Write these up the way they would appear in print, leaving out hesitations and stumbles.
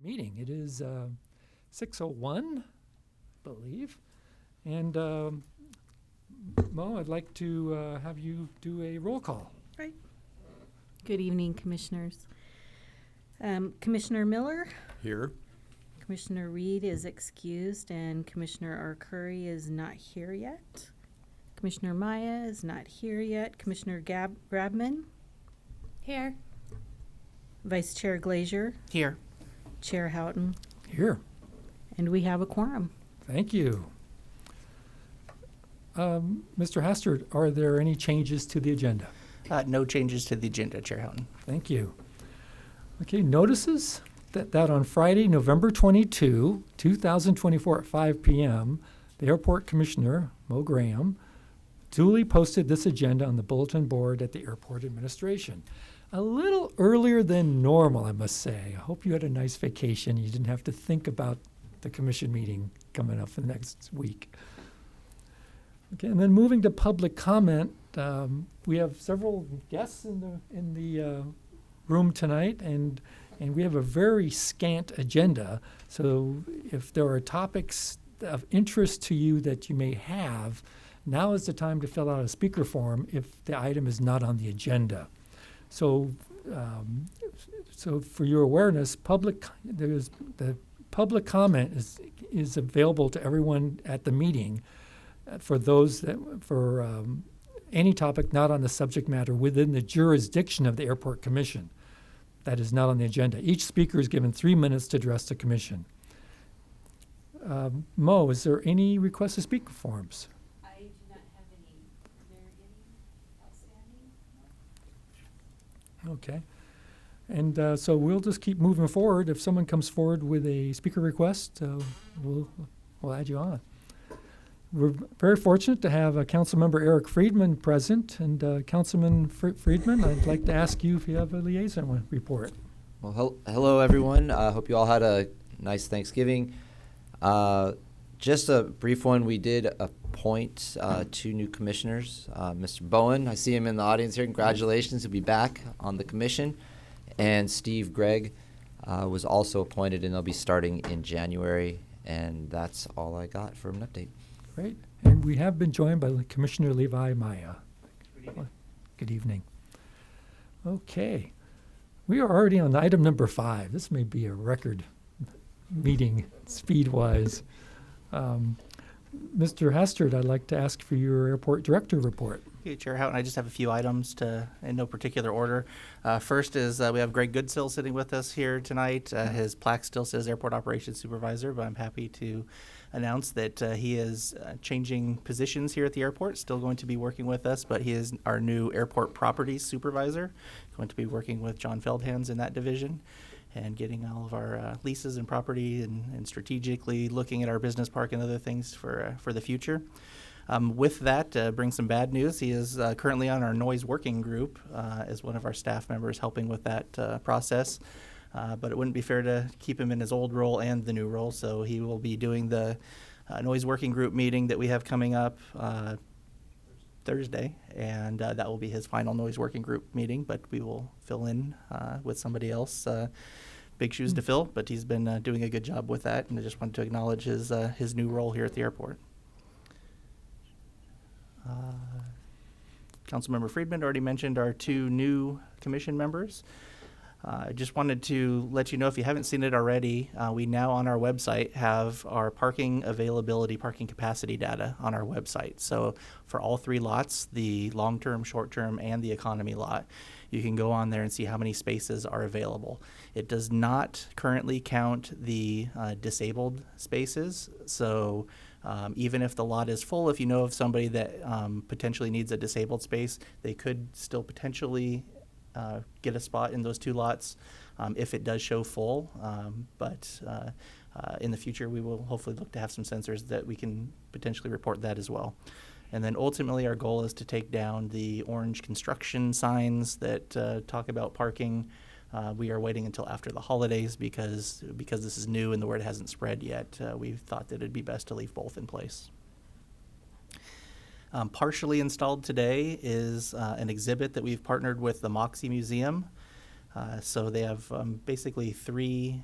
Meeting. It is 6:01, I believe. And Mo, I'd like to have you do a roll call. Right. Good evening, Commissioners. Commissioner Miller? Here. Commissioner Reed is excused, and Commissioner Arcuri is not here yet. Commissioner Maya is not here yet. Commissioner Grabman? Here. Vice Chair Glazier? Here. Chair Houghton? Here. And we have a quorum. Thank you. Mr. Hastert, are there any changes to the agenda? No changes to the agenda, Chair Houghton. Thank you. Okay, notices that on Friday, November 22, 2024 at 5 p.m., the Airport Commissioner, Mo Graham, duly posted this agenda on the bulletin board at the Airport Administration. A little earlier than normal, I must say. I hope you had a nice vacation. You didn't have to think about the commission meeting coming up for the next week. Okay, and then moving to public comment, we have several guests in the room tonight, and we have a very scant agenda. So if there are topics of interest to you that you may have, now is the time to fill out a speaker form if the item is not on the agenda. So, so for your awareness, the public comment is available to everyone at the meeting for those that any topic not on the subject matter within the jurisdiction of the Airport Commission. That is not on the agenda. Each speaker is given 3 minutes to address the commission. Mo, is there any request to speak forms? I do not have any. Is there any outstanding? Okay. And so we'll just keep moving forward. If someone comes forward with a speaker request, we'll add you on. We're very fortunate to have Councilmember Eric Friedman present. And Councilman Friedman, I'd like to ask you if you have a liaison report. Well, hello, everyone. I hope you all had a nice Thanksgiving. Just a brief one. We did appoint 2 new commissioners. Mr. Bowen, I see him in the audience here. Congratulations. He'll be back on the commission. And Steve Gregg was also appointed, and they'll be starting in January. And that's all I got for an update. Great. And we have been joined by Commissioner Levi Maya. Good evening. Good evening. Okay. We are already on item number 5. This may be a record meeting speed-wise. Mr. Hastert, I'd like to ask for your airport director report. Okay, Chair Houghton, I just have a few items in no particular order. First is we have Greg Goodsill sitting with us here tonight. His plaque still says Airport Operations Supervisor, but I'm happy to announce that he is changing positions here at the airport, still going to be working with us, but he is our new Airport Properties Supervisor, going to be working with John Feldhans in that division and getting all of our leases and property and strategically looking at our business park and other things for the future. With that, brings some bad news. He is currently on our noise working group as one of our staff members helping with that process. But it wouldn't be fair to keep him in his old role and the new role, so he will be doing the noise working group meeting that we have coming up Thursday, and that will be his final noise working group meeting, but we will fill in with somebody else. Big shoes to fill, but he's been doing a good job with that, and I just wanted to acknowledge his new role here at the airport. Councilmember Friedman already mentioned our 2 new commission members. I just wanted to let you know, if you haven't seen it already, we now on our website have our parking availability, parking capacity data on our website. So for all 3 lots, the long-term, short-term, and the economy lot, you can go on there and see how many spaces are available. It does not currently count the disabled spaces. So even if the lot is full, if you know of somebody that potentially needs a disabled space, they could still potentially get a spot in those 2 lots if it does show full. But in the future, we will hopefully look to have some sensors that we can potentially report that as well. And then ultimately, our goal is to take down the orange construction signs that talk about parking. We are waiting until after the holidays because this is new and the word hasn't spread yet. We thought that it'd be best to leave both in place. Partially installed today is an exhibit that we've partnered with the Moxie Museum. So they have basically three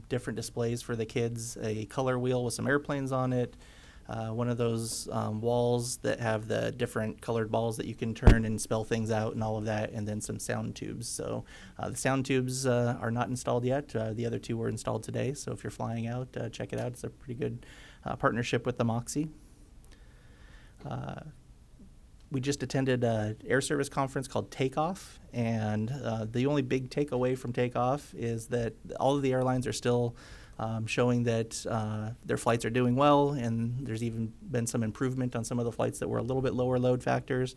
different displays for the kids, a color wheel with some airplanes on it, one of those walls that have the different colored balls that you can turn and spell things out and all of that, and then some sound tubes. So the sound tubes are not installed yet. The other two were installed today, so if you're flying out, check it out. It's a pretty good partnership with the Moxie. We just attended an air service conference called Takeoff, and the only big takeaway from Takeoff is that all of the airlines are still showing that their flights are doing well, and there's even been some improvement on some of the flights that were a little bit lower load factors.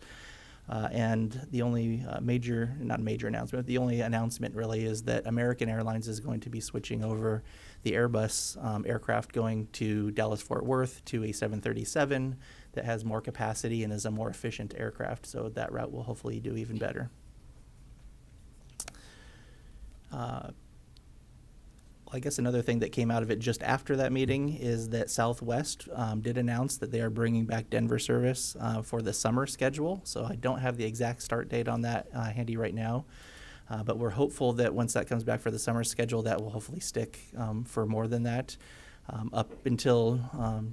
And the only the only announcement really is that American Airlines is going to be switching over the Airbus aircraft going to Dallas-Fort Worth to a 737 that has more capacity and is a more efficient aircraft. So that route will hopefully do even better. I guess another thing that came out of it just after that meeting is that Southwest did announce that they are bringing back Denver service for the summer schedule. So I don't have the exact start date on that handy right now. But we're hopeful that once that comes back for the summer schedule, that will hopefully stick for more than that. Up until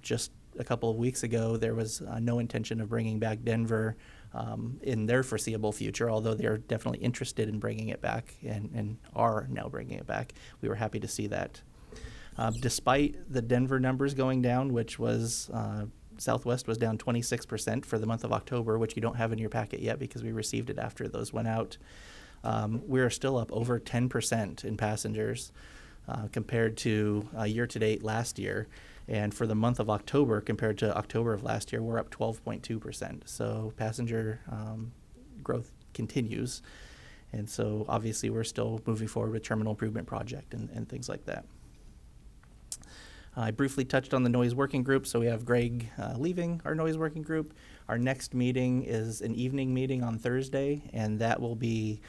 just a couple of weeks ago, there was no intention of bringing back Denver in their foreseeable future, although they're definitely interested in bringing it back and are now bringing it back. We were happy to see that. Despite the Denver numbers going down, which was Southwest was down 26% for the month of October, which you don't have in your packet yet because we received it after those went out. We're still up over 10% in passengers compared to year-to-date last year. And for the month of October, compared to October of last year, we're up 12.2%. So passenger growth continues. And so obviously we're still moving forward with terminal improvement project and things like that. I briefly touched on the noise working group. So we have Greg leaving our noise working group. Our next meeting is an evening meeting on Thursday, and that will be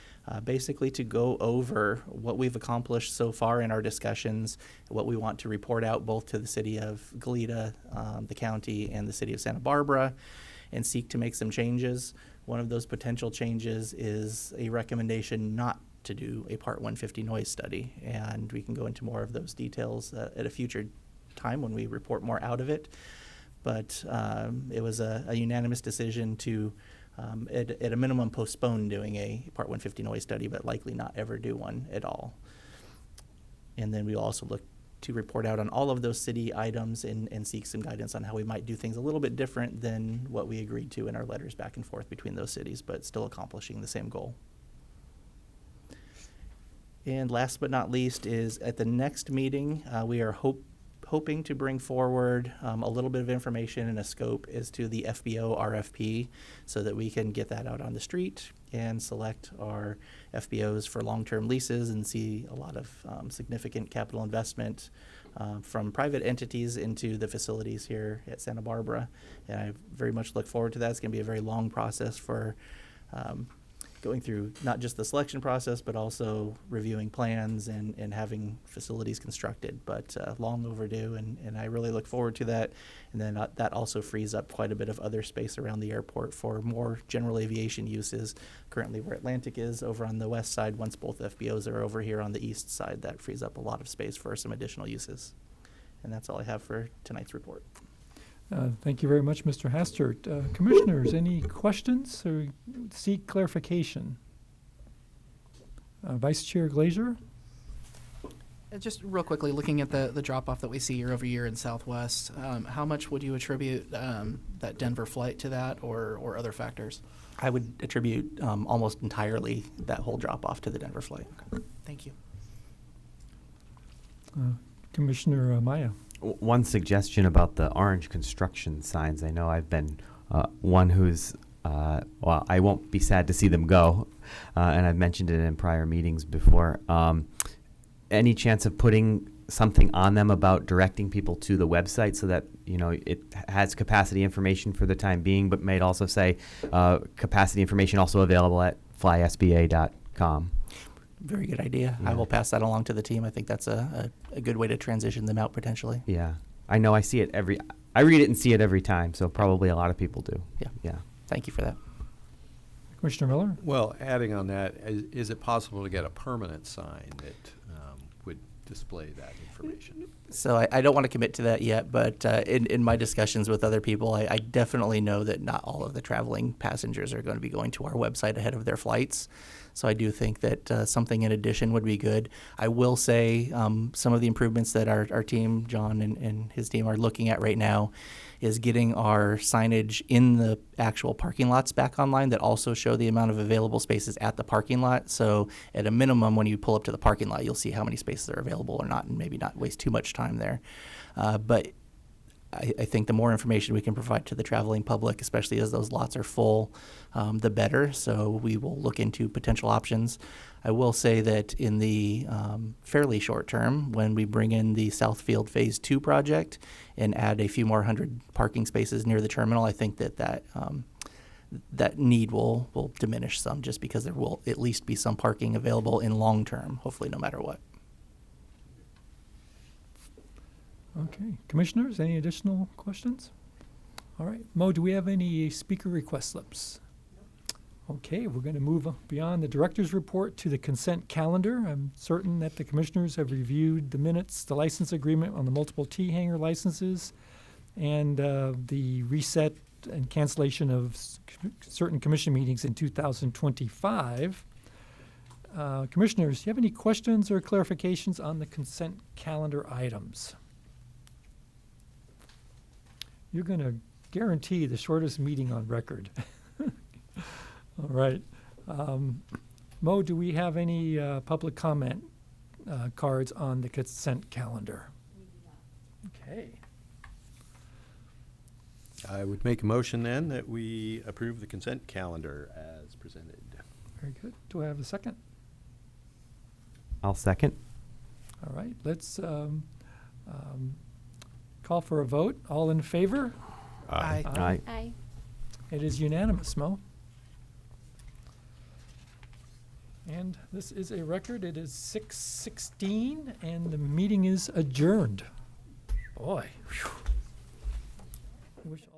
basically to go over what we've accomplished so far in our discussions, what we want to report out both to the city of Goleta, the county, and the city of Santa Barbara, and seek to make some changes. One of those potential changes is a recommendation not to do a Part 150 noise study, and we can go into more of those details at a future time when we report more out of it. But it was a unanimous decision to, at a minimum, postpone doing a Part 150 noise study, but likely not ever do one at all. And then we also look to report out on all of those city items and seek some guidance on how we might do things a little bit different than what we agreed to in our letters back and forth between those cities, but still accomplishing the same goal. And last but not least is at the next meeting, we are hoping to bring forward a little bit of information and a scope as to the FBO RFP so that we can get that out on the street and select our FBOs for long-term leases and see a lot of significant capital investment from private entities into the facilities here at Santa Barbara. And I very much look forward to that. It's going to be a very long process for going through not just the selection process, but also reviewing plans and having facilities constructed, but long overdue, and I really look forward to that. And then that also frees up quite a bit of other space around the airport for more general aviation uses. Currently where Atlantic is over on the west side, once both FBOs are over here on the east side, that frees up a lot of space for some additional uses. And that's all I have for tonight's report. Thank you very much, Mr. Hastert. Commissioners, any questions or seek clarification? Vice Chair Glazer? Just real quickly, looking at the drop-off that we see year over year in Southwest, how much would you attribute that Denver flight to that or other factors? I would attribute almost entirely that whole drop-off to the Denver flight. Okay. Thank you. Commissioner Maya? One suggestion about the orange construction signs. I know I've been one who's, well, I won't be sad to see them go, and I've mentioned it in prior meetings before. Any chance of putting something on them about directing people to the website so that, you know, it has capacity information for the time being, but may also say capacity information also available at flysba.com? Very good idea. Yeah. I will pass that along to the team. I think that's a good way to transition them out potentially. Yeah. I know I see it I read it and see it every time, so probably a lot of people do. Yeah. Yeah. Thank you for that. Commissioner Miller? Well, adding on that, is it possible to get a permanent sign that would display that information? So I don't want to commit to that yet, but in my discussions with other people, I definitely know that not all of the traveling passengers are going to be going to our website ahead of their flights. So I do think that something in addition would be good. I will say some of the improvements that our team, John and his team, are looking at right now is getting our signage in the actual parking lots back online that also show the amount of available spaces at the parking lot. So at a minimum, when you pull up to the parking lot, you'll see how many spaces are available or not, and maybe not waste too much time there. But I think the more information we can provide to the traveling public, especially as those lots are full, the better. So we will look into potential options. I will say that in the fairly short term, when we bring in the Southfield Phase 2 project and add a few more hundred parking spaces near the terminal, I think that need will diminish some, just because there will at least be some parking available in long term, hopefully no matter what. Okay. Commissioners, any additional questions? All right. Mo, do we have any speaker request slips? Okay, we're going to move beyond the director's report to the consent calendar. I'm certain that the commissioners have reviewed the minutes, the license agreement on the multiple T-hanger licenses, and the reset and cancellation of certain commission meetings in 2025. Commissioners, do you have any questions or clarifications on the consent calendar items? You're going to guarantee the shortest meeting on record. All right. Mo, do we have any public comment cards on the consent calendar? Okay. I would make a motion then that we approve the consent calendar as presented. Very good. Do I have a second? I'll second. All right. Let's call for a vote. All in favor? Aye. Aye. Aye. It is unanimous, Mo. And this is a record. It is 6:16, and the meeting is adjourned. Boy. Whew. I wish all